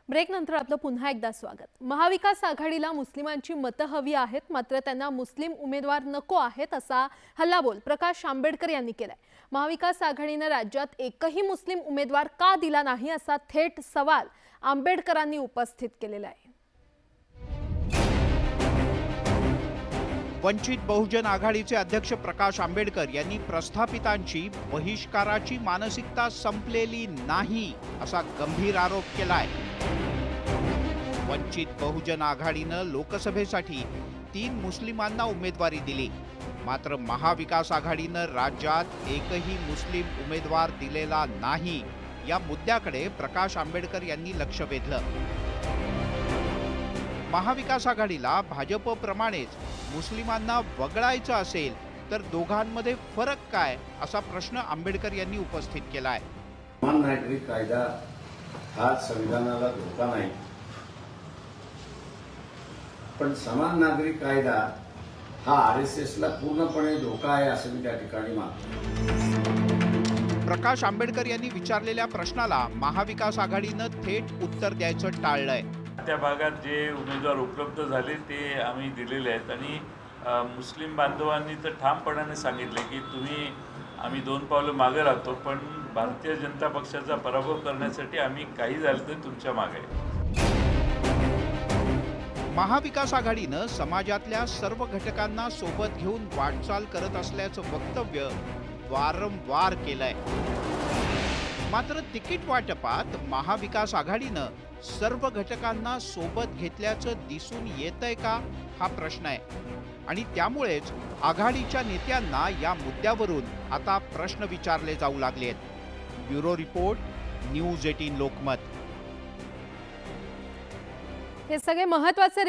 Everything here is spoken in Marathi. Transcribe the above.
ब्रेक नंतर आपलं पुन्हा एकदा स्वागत। महाविकास आघाडीला मुस्लिमांची मतं हवी आहेत, मात्र त्यांना मुस्लिम उमेदवार नको आहेत असा हल्लाबोल प्रकाश आंबेडकर यांनी केलाय। महाविकास आघाडीने राज्यात एकही मुस्लिम उमेदवार का दिला नाही असा थेट सवाल आंबेडकरांनी उपस्थित केलेला आहे। वंचित बहुजन आघाडीचे अध्यक्ष प्रकाश आंबेडकर यांनी प्रस्थापितांची बहिष्काराची मानसिकता संपलेली नाही असा गंभीर आरोप केलाय। वंचित बहुजन आघाडीने लोकसभेसाठी 3 मुस्लिमांना उमेदवारी दिली, मात्र महाविकास आघाडीने राज्यात एकही मुस्लिम उमेदवार दिलेला नाही या मुद्द्याकडे प्रकाश आंबेडकर यांनी लक्ष वेधलं। महाविकास आघाडीला भाजपप्रमाणेच मुस्लिमांना वगळायचं असेल तर दोघांमध्ये फरक काय असा प्रश्न आंबेडकर यांनी उपस्थित केलाय। समान नागरिक कायदा हा संविधानाला धोका नाही, पण समान नागरिक कायदा हा आरएसएसला पूर्णपणे धोका आहे असं मी त्या ठिकाणी मानतो। प्रकाश आंबेडकर यांनी विचारलेल्या प्रश्नाला महाविकास आघाडीनं थेट उत्तर द्यायचं टाळलंय। त्या भागात जे उमेदवार उपलब्ध झाले ते आम्ही दिलेले आहेत आणि मुस्लिम बांधवांनी तर ठामपणाने सांगितले की आम्ही 2 पावलं मागे राहतो, पण भारतीय जनता पक्षाचा पराभव करण्यासाठी आम्ही काही झालं तर तुमच्या मागे। महाविकास आघाडीनं समाजातल्या सर्व घटकांना सोबत घेऊन वाटचाल करत असल्याचं वक्तव्य वारंवार केलंय, मात्र तिकीट वाटपात महाविकास आघाडीनं सर्व घटकांना सोबत घेतल्याचं दिसून येतंय का हा प्रश्न आहे आणि त्यामुळेच आघाडीच्या नेत्यांना या मुद्द्यावरून आता प्रश्न विचारले जाऊ लागलेत। Bureau report, news 18 Lokmat. हे सगळे महत्त्वाचे